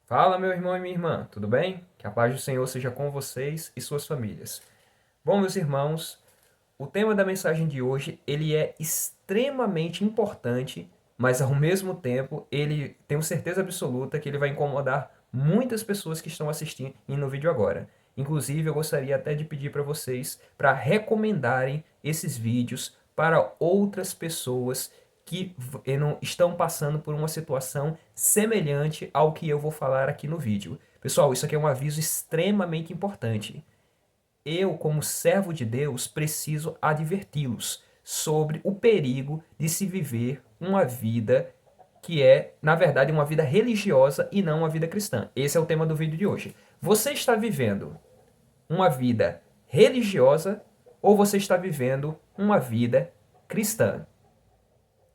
Fala, meu irmão e minha irmã, tudo bem? Que a paz do Senhor seja com vocês e suas famílias. Bom, meus irmãos, o tema da mensagem de hoje, ele é extremamente importante, mas ao mesmo tempo, ele tenho certeza absoluta que ele vai incomodar muitas pessoas que estão assistindo no vídeo agora. Inclusive, eu gostaria até de pedir para vocês para recomendarem esses vídeos para outras pessoas que não estão passando por uma situação semelhante ao que eu vou falar aqui no vídeo. Pessoal, isso aqui é um aviso extremamente importante. Eu, como servo de Deus, preciso adverti-los sobre o perigo de se viver uma vida que é, na verdade, uma vida religiosa e não uma vida cristã. Esse é o tema do vídeo de hoje. Você está vivendo uma vida religiosa ou você está vivendo uma vida cristã?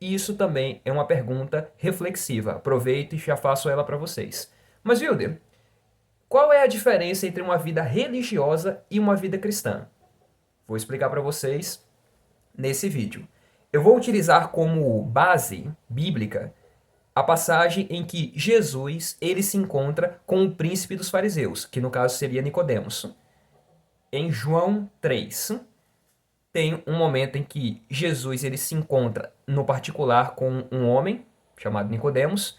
Isso também é uma pergunta reflexiva. Aproveito e já faço ela para vocês. Mas, Wilder, qual é a diferença entre uma vida religiosa e uma vida cristã? Vou explicar para vocês nesse vídeo. Eu vou utilizar como base bíblica a passagem em que Jesus ele se encontra com o príncipe dos fariseus, que no caso seria Nicodemos. Em João 3, tem um momento em que Jesus ele se encontra no particular com um homem chamado Nicodemos,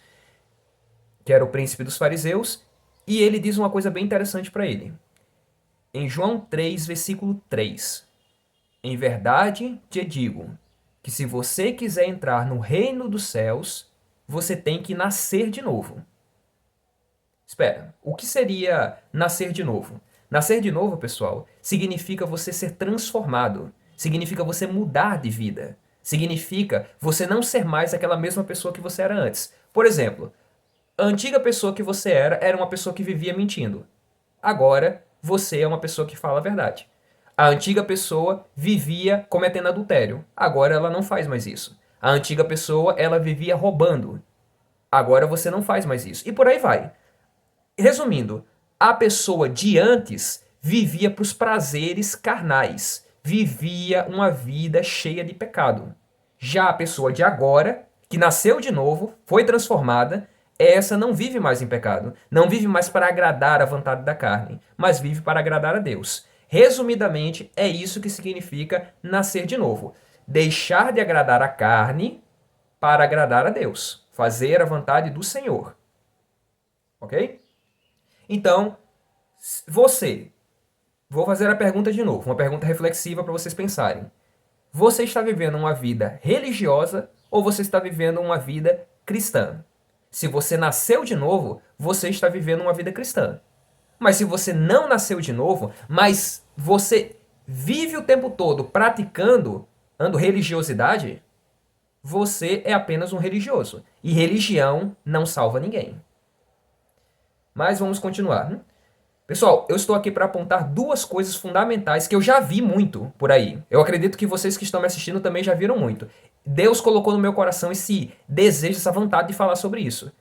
que era o príncipe dos fariseus, e ele diz uma coisa bem interessante para ele. Em João 3, versículo 3: Em verdade te digo que se você quiser entrar no reino dos céus, você tem que nascer de novo. Espera, o que seria nascer de novo? Nascer de novo, pessoal, significa você ser transformado, significa você mudar de vida, significa você não ser mais aquela mesma pessoa que você era antes. Por exemplo, a antiga pessoa que você era uma pessoa que vivia mentindo. Agora, você é uma pessoa que fala a verdade. A antiga pessoa vivia cometendo adultério. Agora ela não faz mais isso. A antiga pessoa, ela vivia roubando. Agora você não faz mais isso. E por aí vai. Resumindo, a pessoa de antes vivia para os prazeres carnais. Vivia uma vida cheia de pecado. Já a pessoa de agora, que nasceu de novo, foi transformada, essa não vive mais em pecado, não vive mais para agradar a vontade da carne, mas vive para agradar a Deus. Resumidamente, é isso que significa nascer de novo. Deixar de agradar a carne para agradar a Deus. Fazer a vontade do Senhor. Ok? Então, você. Vou fazer a pergunta de novo, uma pergunta reflexiva para vocês pensarem. Você está vivendo uma vida religiosa ou você está vivendo uma vida cristã? Se você nasceu de novo, você está vivendo uma vida cristã. Mas se você não nasceu de novo, mas você vive o tempo todo praticando religiosidade, você é apenas um religioso. E religião não salva ninguém. Mas vamos continuar. Pessoal, eu estou aqui para apontar duas coisas fundamentais que eu já vi muito por aí. Eu acredito que vocês que estão me assistindo também já viram muito. Deus colocou no meu coração esse desejo, essa vontade de falar sobre isso.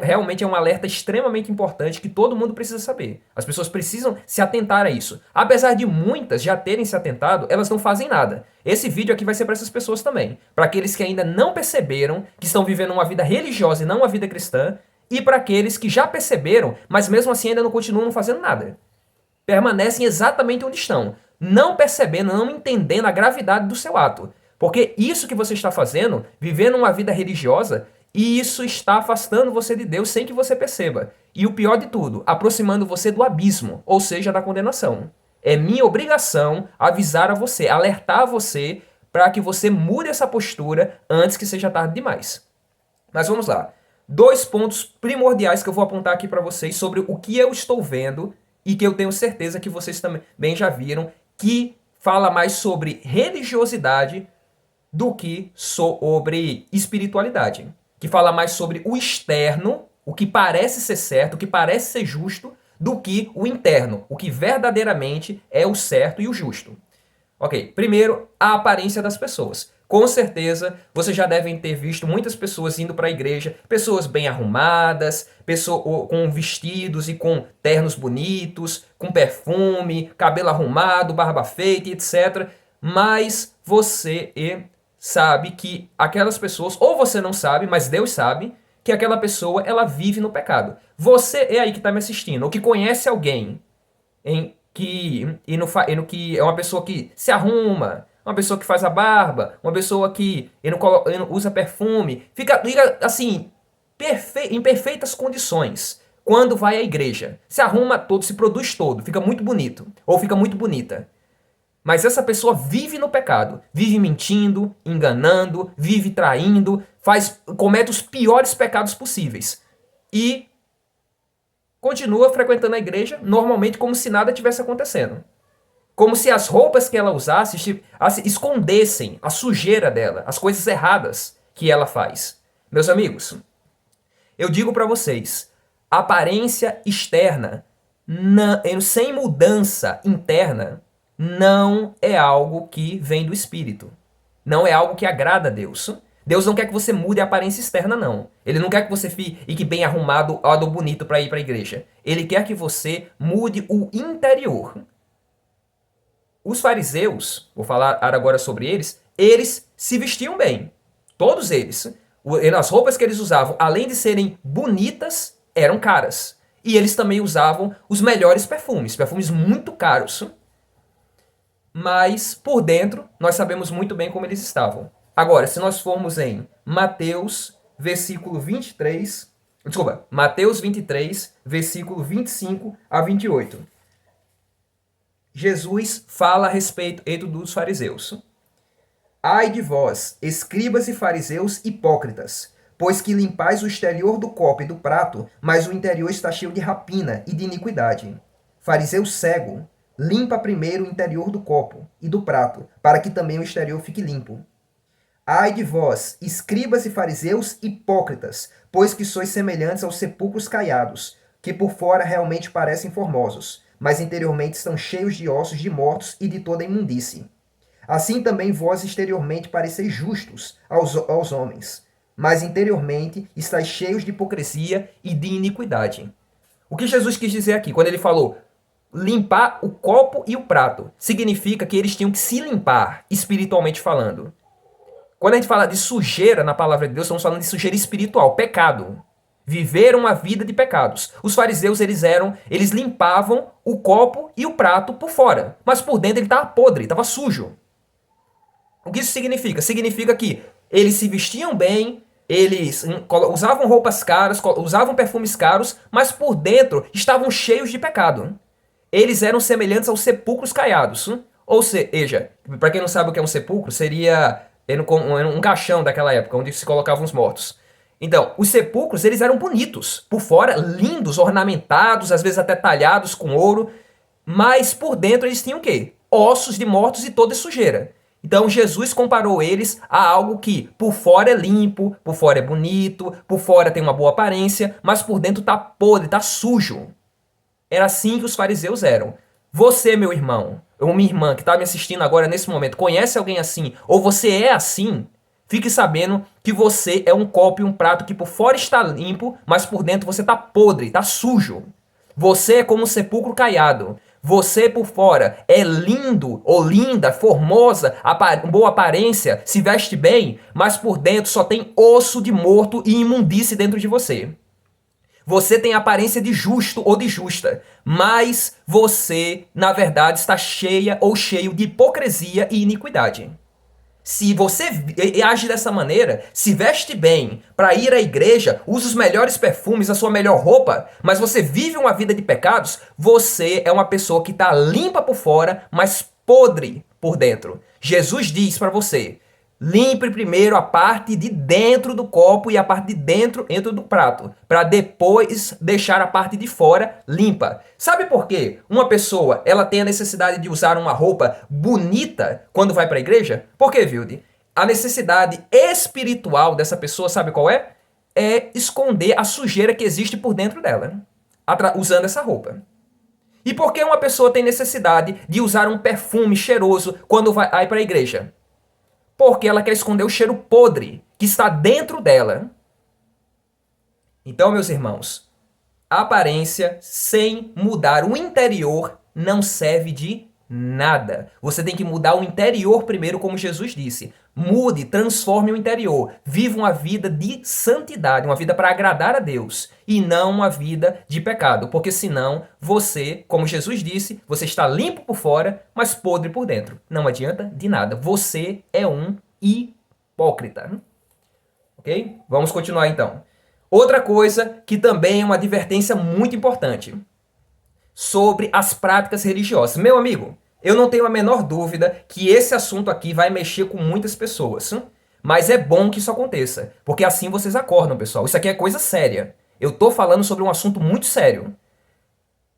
Realmente é um alerta extremamente importante que todo mundo precisa saber. As pessoas precisam se atentar a isso. Apesar de muitas já terem se atentado, elas não fazem nada. Esse vídeo aqui vai ser para essas pessoas também. Para aqueles que ainda não perceberam que estão vivendo uma vida religiosa e não uma vida cristã. E para aqueles que já perceberam, mas mesmo assim ainda não continuam fazendo nada. Permanecem exatamente onde estão, não percebendo, não entendendo a gravidade do seu ato. Porque isso que você está fazendo, vivendo uma vida religiosa, e isso está afastando você de Deus sem que você perceba. E o pior de tudo, aproximando você do abismo, ou seja, da condenação. É minha obrigação avisar a você, alertar você, para que você mude essa postura antes que seja tarde demais. Mas vamos lá. Dois pontos primordiais que eu vou apontar aqui para vocês sobre o que eu estou vendo e que eu tenho certeza que vocês também já viram, que fala mais sobre religiosidade do que sobre espiritualidade. Que fala mais sobre o externo, o que parece ser certo, o que parece ser justo, do que o interno, o que verdadeiramente é o certo e o justo. Ok, primeiro, a aparência das pessoas. Com certeza, vocês já devem ter visto muitas pessoas indo para a igreja, pessoas bem arrumadas, pessoas com vestidos e com ternos bonitos, com perfume, cabelo arrumado, barba feita, etc. Mas você sabe que aquelas pessoas, ou você não sabe, mas Deus sabe, que aquela pessoa ela vive no pecado. Você é aí que está me assistindo, ou que conhece alguém que é uma pessoa que se arruma, uma pessoa que faz a barba, uma pessoa que ele não usa perfume, fica assim, em perfeitas condições. Quando vai à igreja, se arruma todo, se produz todo, fica muito bonito, ou fica muito bonita. Mas essa pessoa vive no pecado, vive mentindo, enganando, vive traindo, comete os piores pecados possíveis. E continua frequentando a igreja normalmente como se nada tivesse acontecendo. Como se as roupas que ela usasse escondessem a sujeira dela, as coisas erradas que ela faz. Meus amigos, eu digo para vocês, aparência externa, sem mudança interna, não é algo que vem do Espírito. Não é algo que agrada a Deus. Deus não quer que você mude a aparência externa, não. Ele não quer que você fique bem arrumado, do bonito para ir para a igreja. Ele quer que você mude o interior. Os fariseus, vou falar agora sobre eles se vestiam bem. Todos eles. As roupas que eles usavam, além de serem bonitas, eram caras. E eles também usavam os melhores perfumes muito caros. Mas por dentro, nós sabemos muito bem como eles estavam. Agora, se nós formos em Mateus, Mateus 23, versículo 25 a 28. Jesus fala a respeito dos fariseus. Ai de vós, escribas e fariseus hipócritas, pois que limpais o exterior do copo e do prato, mas o interior está cheio de rapina e de iniquidade. Fariseu cego, limpa primeiro o interior do copo e do prato, para que também o exterior fique limpo. Ai de vós, escribas e fariseus hipócritas, pois que sois semelhantes aos sepulcros caiados, que por fora realmente parecem formosos, mas interiormente estão cheios de ossos de mortos e de toda imundície. Assim também vós exteriormente pareceis justos aos homens, mas interiormente estáis cheios de hipocrisia e de iniquidade. O que Jesus quis dizer aqui, quando ele falou limpar o copo e o prato, significa que eles tinham que se limpar, espiritualmente falando. Quando a gente fala de sujeira na palavra de Deus, estamos falando de sujeira espiritual, pecado. Viveram uma vida de pecados. Os fariseus, eles limpavam o copo e o prato por fora, mas por dentro ele estava podre, estava sujo. O que isso significa? Significa que eles se vestiam bem, eles usavam roupas caras, usavam perfumes caros, mas por dentro estavam cheios de pecado. Eles eram semelhantes aos sepulcros caiados. Ou seja, para quem não sabe o que é um sepulcro, seria um caixão daquela época, onde se colocavam os mortos. Então, os sepulcros, eles eram bonitos. Por fora, lindos, ornamentados, às vezes até talhados com ouro. Mas por dentro eles tinham o quê? Ossos de mortos e toda sujeira. Então Jesus comparou eles a algo que por fora é limpo, por fora é bonito, por fora tem uma boa aparência, mas por dentro tá podre, tá sujo. Era assim que os fariseus eram. Você, meu irmão, ou minha irmã que está me assistindo agora nesse momento, conhece alguém assim, ou você é assim, fique sabendo que você é um copo e um prato que por fora está limpo, mas por dentro você tá podre, tá sujo. Você é como um sepulcro caiado. Você por fora é lindo ou linda, formosa, boa aparência, se veste bem, mas por dentro só tem osso de morto e imundície dentro de você. Você tem aparência de justo ou de justa, mas você, na verdade, está cheia ou cheio de hipocrisia e iniquidade. Se você age dessa maneira, se veste bem para ir à igreja, usa os melhores perfumes, a sua melhor roupa, mas você vive uma vida de pecados, você é uma pessoa que está limpa por fora, mas podre por dentro. Jesus diz para você, limpe primeiro a parte de dentro do copo e a parte de dentro do prato, para depois deixar a parte de fora limpa. Sabe por quê? Uma pessoa, ela tem a necessidade de usar uma roupa bonita quando vai para a igreja? Por quê, Vilde? A necessidade espiritual dessa pessoa, sabe qual é? É esconder a sujeira que existe por dentro dela, usando essa roupa. E por que uma pessoa tem necessidade de usar um perfume cheiroso quando vai para a igreja? Porque ela quer esconder o cheiro podre que está dentro dela. Então, meus irmãos, a aparência sem mudar o interior não serve de nada. Você tem que mudar o interior primeiro, como Jesus disse. Mude, transforme o interior. Viva uma vida de santidade, uma vida para agradar a Deus e não uma vida de pecado, porque senão você, como Jesus disse, você está limpo por fora, mas podre por dentro. Não adianta de nada. Você é um hipócrita. Ok? Vamos continuar então. Outra coisa que também é uma advertência muito importante sobre as práticas religiosas. Meu amigo, eu não tenho a menor dúvida que esse assunto aqui vai mexer com muitas pessoas. Mas é bom que isso aconteça, porque assim vocês acordam, pessoal. Isso aqui é coisa séria. Eu tô falando sobre um assunto muito sério.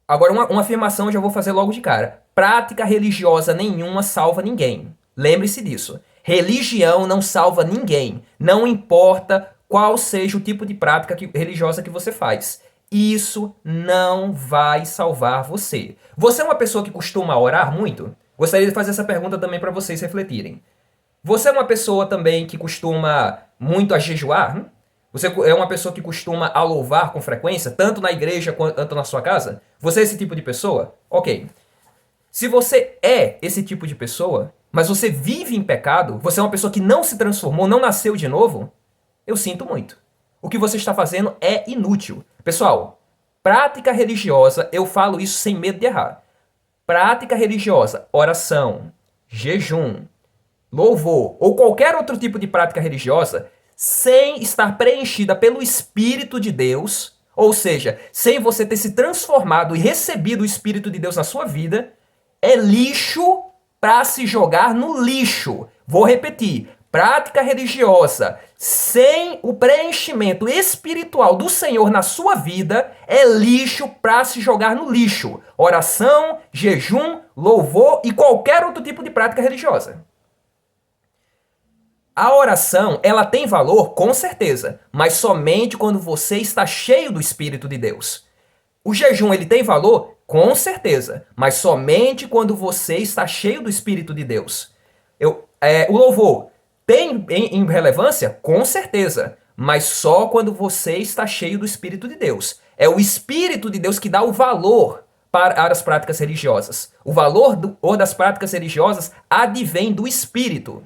Agora, uma afirmação eu já vou fazer logo de cara. Prática religiosa nenhuma salva ninguém. Lembre-se disso. Religião não salva ninguém. Não importa qual seja o tipo de prática religiosa que você faz. Isso não vai salvar você. Você é uma pessoa que costuma orar muito? Gostaria de fazer essa pergunta também para vocês refletirem. Você é uma pessoa também que costuma muito a jejuar? Você é uma pessoa que costuma a louvar com frequência, tanto na igreja quanto na sua casa? Você é esse tipo de pessoa? Ok. Se você é esse tipo de pessoa, mas você vive em pecado, você é uma pessoa que não se transformou, não nasceu de novo, eu sinto muito. O que você está fazendo é inútil. Pessoal, prática religiosa, eu falo isso sem medo de errar. Prática religiosa, oração, jejum, louvor ou qualquer outro tipo de prática religiosa, sem estar preenchida pelo Espírito de Deus, ou seja, sem você ter se transformado e recebido o Espírito de Deus na sua vida, é lixo para se jogar no lixo. Vou repetir. Prática religiosa sem o preenchimento espiritual do Senhor na sua vida é lixo para se jogar no lixo. Oração, jejum, louvor e qualquer outro tipo de prática religiosa. A oração, ela tem valor, com certeza, mas somente quando você está cheio do Espírito de Deus. O jejum, ele tem valor? Com certeza, mas somente quando você está cheio do Espírito de Deus. O louvor tem em relevância? Com certeza, mas só quando você está cheio do Espírito de Deus. É o Espírito de Deus que dá o valor para as práticas religiosas. O valor das práticas religiosas advém do Espírito,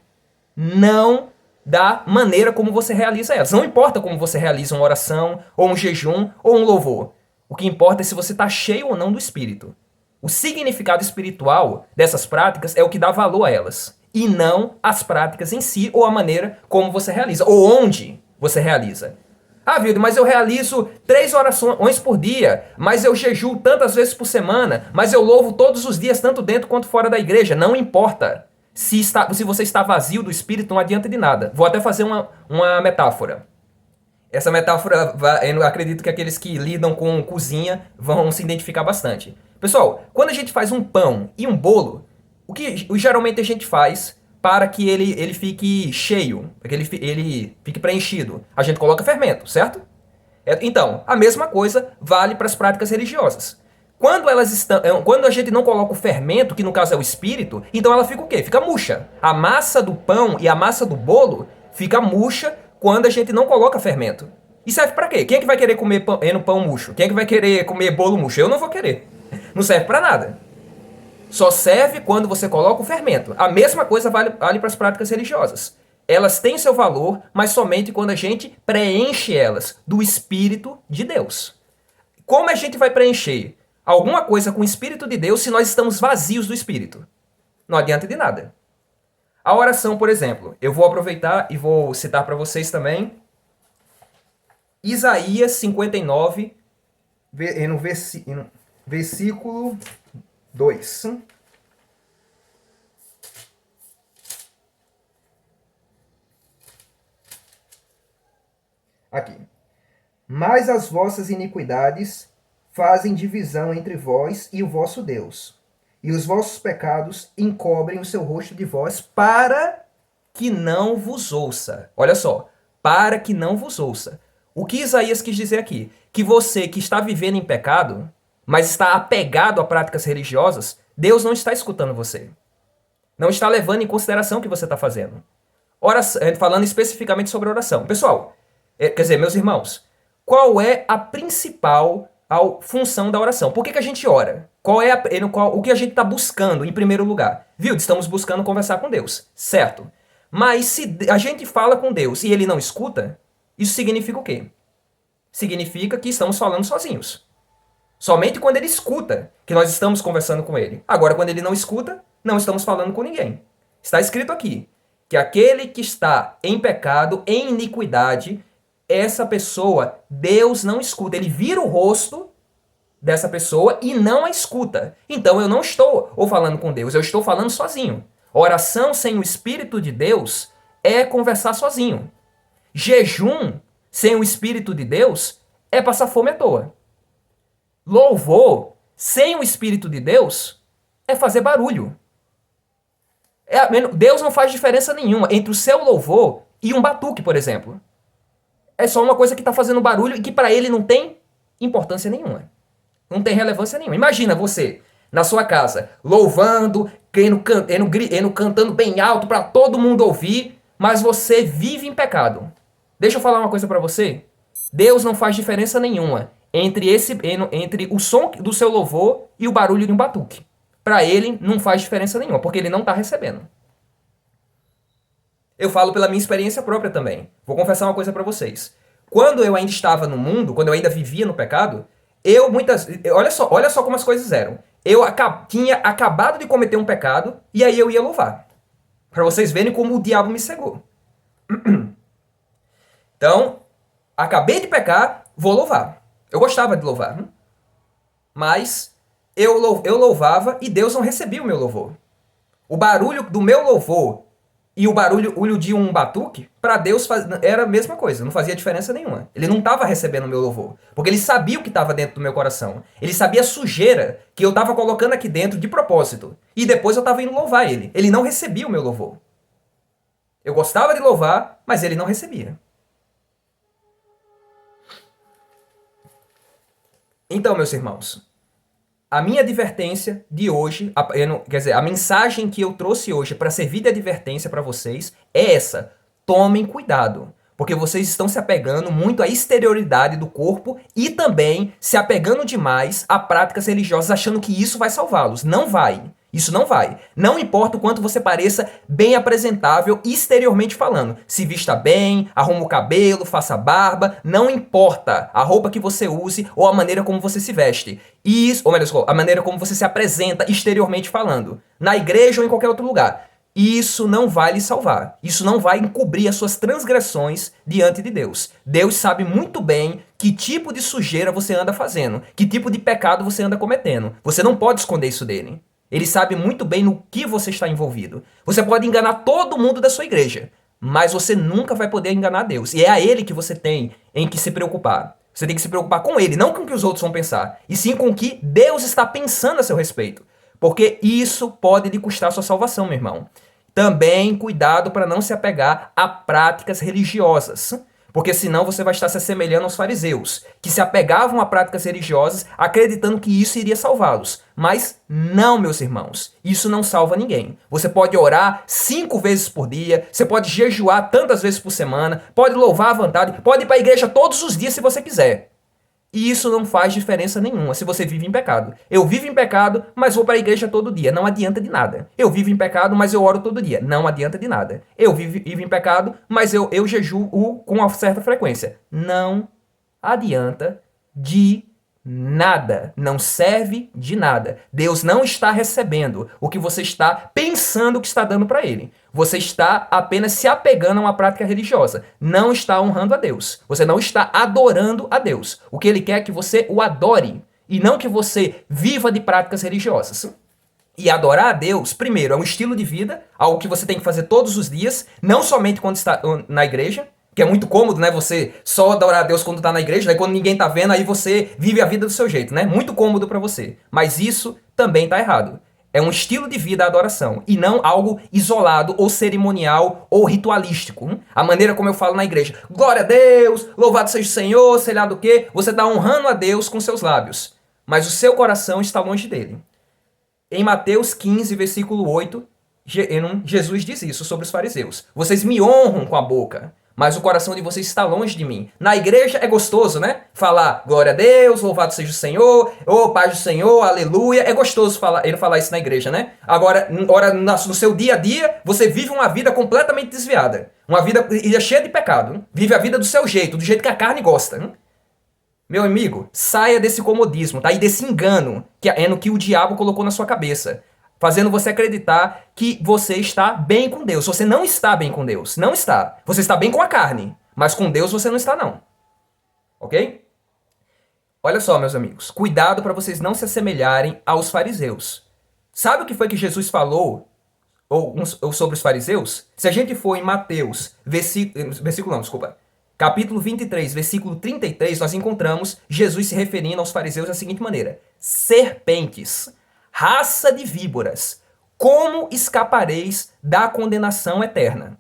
não da maneira como você realiza elas. Não importa como você realiza uma oração, ou um jejum, ou um louvor. O que importa é se você está cheio ou não do Espírito. O significado espiritual dessas práticas é o que dá valor a elas, e não as práticas em si ou a maneira como você realiza, ou onde você realiza. Ah, Vildo, mas eu realizo 3 orações por dia, mas eu jejuo tantas vezes por semana, mas eu louvo todos os dias, tanto dentro quanto fora da igreja. Não importa. Se você está vazio do Espírito, não adianta de nada. Vou até fazer uma metáfora. Essa metáfora, eu acredito que aqueles que lidam com cozinha vão se identificar bastante. Pessoal, quando a gente faz um pão e um bolo, o que geralmente a gente faz para que ele fique cheio, para que ele fique preenchido? A gente coloca fermento, certo? Então, a mesma coisa vale para as práticas religiosas. Quando a gente não coloca o fermento, que no caso é o espírito, então ela fica o quê? Fica murcha. A massa do pão e a massa do bolo fica murcha quando a gente não coloca fermento. E serve para quê? Quem é que vai querer comer pão murcho? Quem é que vai querer comer bolo murcho? Eu não vou querer. Não serve para nada. Só serve quando você coloca o fermento. A mesma coisa vale para as práticas religiosas. Elas têm seu valor, mas somente quando a gente preenche elas do Espírito de Deus. Como a gente vai preencher alguma coisa com o Espírito de Deus se nós estamos vazios do Espírito? Não adianta de nada. A oração, por exemplo, eu vou aproveitar e vou citar para vocês também Isaías 59, no versículo 2. Aqui. Mas as vossas iniquidades fazem divisão entre vós e o vosso Deus, e os vossos pecados encobrem o seu rosto de vós para que não vos ouça. Olha só, para que não vos ouça. O que Isaías quis dizer aqui? Que você que está vivendo em pecado, mas está apegado a práticas religiosas, Deus não está escutando você. Não está levando em consideração o que você está fazendo. Falando especificamente sobre oração. Pessoal, quer dizer, meus irmãos, qual é a principal função da oração? Por que a gente ora? O que a gente está buscando em primeiro lugar? Viu? Estamos buscando conversar com Deus, certo? Mas se a gente fala com Deus e ele não escuta, isso significa o quê? Significa que estamos falando sozinhos. Somente quando ele escuta que nós estamos conversando com ele. Agora, quando ele não escuta, não estamos falando com ninguém. Está escrito aqui que aquele que está em pecado, em iniquidade, essa pessoa, Deus não escuta. Ele vira o rosto dessa pessoa e não a escuta. Então eu não estou falando com Deus, eu estou falando sozinho. Oração sem o Espírito de Deus é conversar sozinho. Jejum sem o Espírito de Deus é passar fome à toa. Louvor sem o Espírito de Deus é fazer barulho. Deus não faz diferença nenhuma entre o seu louvor e um batuque, por exemplo. É só uma coisa que está fazendo barulho e que para ele não tem importância nenhuma. Não tem relevância nenhuma. Imagina você, na sua casa, louvando, cantando bem alto para todo mundo ouvir, mas você vive em pecado. Deixa eu falar uma coisa para você. Deus não faz diferença nenhuma entre o som do seu louvor e o barulho de um batuque. Para ele não faz diferença nenhuma, porque ele não está recebendo. Eu falo pela minha experiência própria também. Vou confessar uma coisa para vocês. Quando eu ainda estava no mundo, quando eu ainda vivia no pecado, olha só como as coisas eram. Eu tinha acabado de cometer um pecado e aí eu ia louvar. Para vocês verem como o diabo me cegou. Então, acabei de pecar, vou louvar. Eu gostava de louvar. Mas eu louvava e Deus não recebia o meu louvor. O barulho do meu louvor e o barulho de um batuque, para Deus era a mesma coisa, não fazia diferença nenhuma. Ele não estava recebendo o meu louvor, porque ele sabia o que estava dentro do meu coração. Ele sabia a sujeira que eu estava colocando aqui dentro de propósito. E depois eu estava indo louvar ele. Ele não recebia o meu louvor. Eu gostava de louvar, mas ele não recebia. Então, meus irmãos, a minha advertência de hoje, a mensagem que eu trouxe hoje para servir de advertência para vocês é essa. Tomem cuidado, porque vocês estão se apegando muito à exterioridade do corpo e também se apegando demais a práticas religiosas, achando que isso vai salvá-los. Não vai. Isso não vai. Não importa o quanto você pareça bem apresentável exteriormente falando. Se vista bem, arruma o cabelo, faça barba, não importa a roupa que você use ou a maneira como você se veste. Ou melhor, a maneira como você se apresenta exteriormente falando. Na igreja ou em qualquer outro lugar. Isso não vai lhe salvar. Isso não vai encobrir as suas transgressões diante de Deus. Deus sabe muito bem que tipo de sujeira você anda fazendo, que tipo de pecado você anda cometendo. Você não pode esconder isso dele. Ele sabe muito bem no que você está envolvido. Você pode enganar todo mundo da sua igreja, mas você nunca vai poder enganar Deus. E é a ele que você tem em que se preocupar. Você tem que se preocupar com ele, não com o que os outros vão pensar, e sim com o que Deus está pensando a seu respeito. Porque isso pode lhe custar a sua salvação, meu irmão. Também cuidado para não se apegar a práticas religiosas. Porque senão você vai estar se assemelhando aos fariseus, que se apegavam a práticas religiosas acreditando que isso iria salvá-los. Mas não, meus irmãos, isso não salva ninguém. Você pode orar 5 vezes por dia, você pode jejuar tantas vezes por semana, pode louvar à vontade, pode ir para a igreja todos os dias se você quiser. E isso não faz diferença nenhuma se você vive em pecado. Eu vivo em pecado, mas vou para a igreja todo dia. Não adianta de nada. Eu vivo em pecado, mas eu oro todo dia. Não adianta de nada. Eu vivo em pecado, mas eu jejuo com uma certa frequência. Não adianta de nada. Não serve de nada. Deus não está recebendo o que você está pensando que está dando para ele. Você está apenas se apegando a uma prática religiosa. Não está honrando a Deus. Você não está adorando a Deus. O que ele quer é que você o adore e não que você viva de práticas religiosas. E adorar a Deus, primeiro, é um estilo de vida, algo que você tem que fazer todos os dias, não somente quando está na igreja, que é muito cômodo, né? Você só adorar a Deus quando tá na igreja, daí quando ninguém tá vendo, aí você vive a vida do seu jeito, né? Muito cômodo para você. Mas isso também tá errado. É um estilo de vida a adoração, e não algo isolado, ou cerimonial, ou ritualístico. A maneira como eu falo na igreja, glória a Deus, louvado seja o Senhor, sei lá do quê. Você tá honrando a Deus com seus lábios, mas o seu coração está longe dele. Em Mateus 15, versículo 8, Jesus diz isso sobre os fariseus. Vocês me honram com a boca, mas o coração de vocês está longe de mim. Na igreja é gostoso, né? Falar glória a Deus, louvado seja o Senhor, ô paz do Senhor, aleluia. É gostoso ele falar isso na igreja, né? Agora, no seu dia a dia, você vive uma vida completamente desviada. Uma vida cheia de pecado. Hein? Vive a vida do seu jeito, do jeito que a carne gosta. Hein? Meu amigo, saia desse comodismo, tá? E desse engano que é no que o diabo colocou na sua cabeça. Fazendo você acreditar que você está bem com Deus. Você não está bem com Deus. Não está. Você está bem com a carne. Mas com Deus você não está, não. Ok? Olha só, meus amigos. Cuidado para vocês não se assemelharem aos fariseus. Sabe o que foi que Jesus falou ou sobre os fariseus? Se a gente for em Mateus, capítulo 23, versículo 33, nós encontramos Jesus se referindo aos fariseus da seguinte maneira: serpentes, raça de víboras, como escapareis da condenação eterna?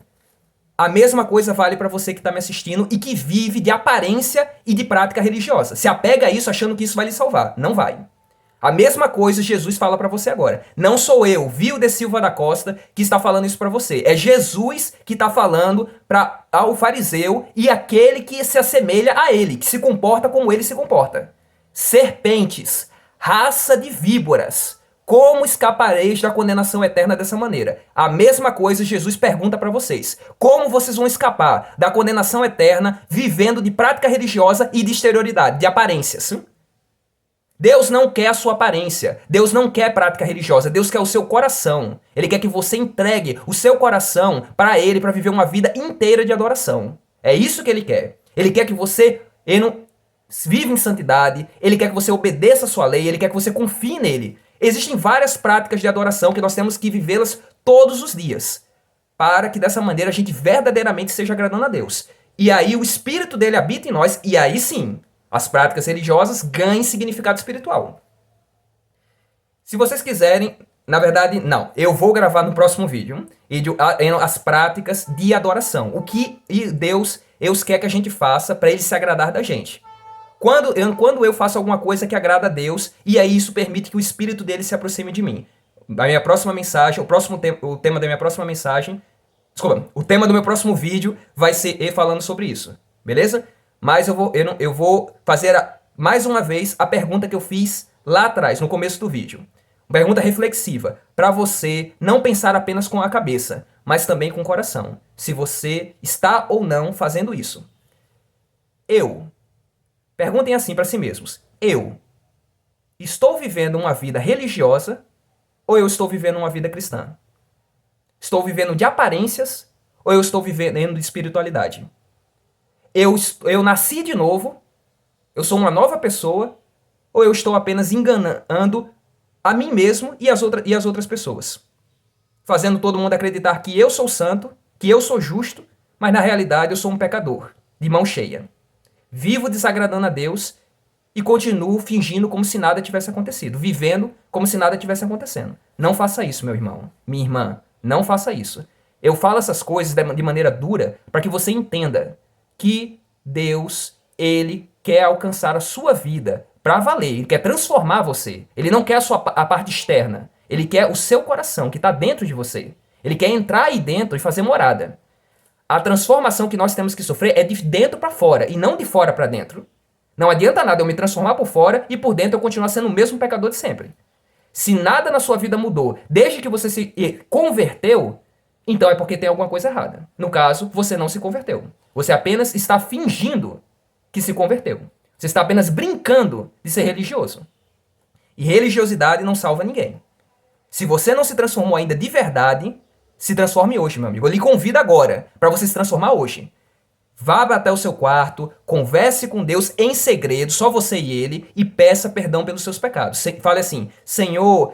A mesma coisa vale para você que está me assistindo e que vive de aparência e de prática religiosa. Se apega a isso achando que isso vai lhe salvar. Não vai. A mesma coisa Jesus fala para você agora. Não sou eu, Vilder Silva da Costa, que está falando isso para você. É Jesus que está falando ao fariseu e aquele que se assemelha a ele, que se comporta como ele se comporta. Serpentes, raça de víboras, como escapareis da condenação eterna dessa maneira? A mesma coisa Jesus pergunta para vocês. Como vocês vão escapar da condenação eterna vivendo de prática religiosa e de exterioridade, de aparências? Deus não quer a sua aparência. Deus não quer prática religiosa. Deus quer o seu coração. Ele quer que você entregue o seu coração para Ele para viver uma vida inteira de adoração. É isso que Ele quer. Ele quer que você viva em santidade. Ele quer que você obedeça a sua lei. Ele quer que você confie nele. Existem várias práticas de adoração que nós temos que vivê-las todos os dias, para que dessa maneira a gente verdadeiramente esteja agradando a Deus. E aí o Espírito dele habita em nós, e aí sim, as práticas religiosas ganhem significado espiritual. Se vocês quiserem, na verdade, não, eu vou gravar no próximo vídeo as práticas de adoração. O que Deus quer que a gente faça para ele se agradar da gente. Quando eu faço alguma coisa que agrada a Deus, e aí isso permite que o Espírito dele se aproxime de mim. A minha próxima mensagem, o tema da minha próxima mensagem, desculpa, o tema do meu próximo vídeo vai ser falando sobre isso, beleza? Mas eu vou fazer mais uma vez a pergunta que eu fiz lá atrás, no começo do vídeo. Uma pergunta reflexiva, para você não pensar apenas com a cabeça, mas também com o coração. Se você está ou não fazendo isso. Perguntem assim para si mesmos. Eu estou vivendo uma vida religiosa ou eu estou vivendo uma vida cristã? Estou vivendo de aparências ou eu estou vivendo de espiritualidade? Eu nasci de novo? Eu sou uma nova pessoa? Ou eu estou apenas enganando a mim mesmo e as outras pessoas? Fazendo todo mundo acreditar que eu sou santo, que eu sou justo, mas na realidade eu sou um pecador, de mão cheia. Vivo desagradando a Deus e continuo fingindo como se nada tivesse acontecido. Vivendo como se nada tivesse acontecendo. Não faça isso, meu irmão. Minha irmã, não faça isso. Eu falo essas coisas de maneira dura para que você entenda que Deus, Ele quer alcançar a sua vida para valer. Ele quer transformar você. Ele não quer a parte externa. Ele quer o seu coração, que está dentro de você. Ele quer entrar aí dentro e fazer morada. A transformação que nós temos que sofrer é de dentro para fora e não de fora para dentro. Não adianta nada eu me transformar por fora e por dentro eu continuar sendo o mesmo pecador de sempre. Se nada na sua vida mudou desde que você se converteu, então é porque tem alguma coisa errada. No caso, você não se converteu. Você apenas está fingindo que se converteu. Você está apenas brincando de ser religioso. E religiosidade não salva ninguém. Se você não se transformou ainda de verdade, se transforme hoje, meu amigo. Eu lhe convido agora para você se transformar hoje. Vá até o seu quarto, converse com Deus em segredo, só você e Ele, e peça perdão pelos seus pecados. Fale assim: Senhor,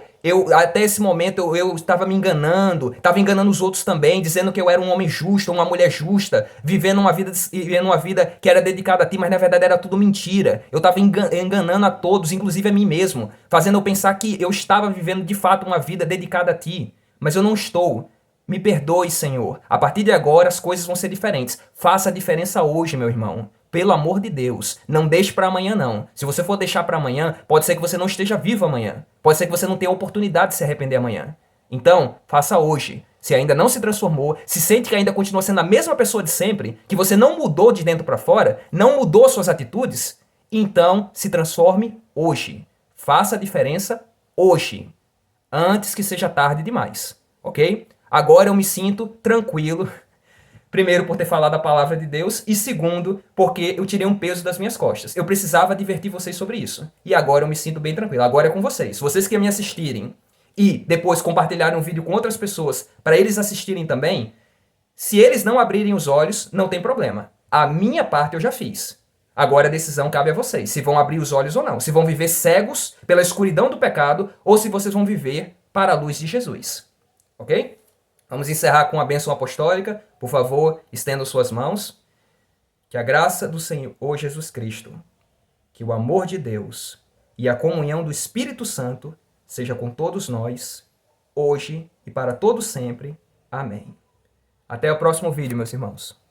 até esse momento eu estava me enganando, estava enganando os outros também, dizendo que eu era um homem justo, uma mulher justa, vivendo uma vida que era dedicada a Ti, mas na verdade era tudo mentira. Eu estava enganando a todos, inclusive a mim mesmo, fazendo eu pensar que eu estava vivendo de fato uma vida dedicada a Ti, mas eu não estou. Me perdoe, Senhor. A partir de agora as coisas vão ser diferentes. Faça a diferença hoje, meu irmão. Pelo amor de Deus. Não deixe para amanhã, não. Se você for deixar para amanhã, pode ser que você não esteja vivo amanhã. Pode ser que você não tenha a oportunidade de se arrepender amanhã. Então, faça hoje. se ainda não se transformou, se sente que ainda continua sendo a mesma pessoa de sempre, que você não mudou de dentro para fora, não mudou suas atitudes, então se transforme hoje. Faça a diferença hoje, antes que seja tarde demais, ok? Agora eu me sinto tranquilo. Primeiro, por ter falado a palavra de Deus, e segundo, porque eu tirei um peso das minhas costas. Eu precisava advertir vocês sobre isso. E agora eu me sinto bem tranquilo. Agora é com vocês. Vocês que me assistirem e depois compartilharem um vídeo com outras pessoas para eles assistirem também, se eles não abrirem os olhos, não tem problema. A minha parte eu já fiz. Agora a decisão cabe a vocês, se vão abrir os olhos ou não. Se vão viver cegos pela escuridão do pecado ou se vocês vão viver para a luz de Jesus. Ok? Vamos encerrar com a bênção apostólica. Por favor, estendam suas mãos. Que a graça do Senhor Jesus Cristo, que o amor de Deus e a comunhão do Espírito Santo seja com todos nós, hoje e para todo sempre. Amém. Até o próximo vídeo, meus irmãos.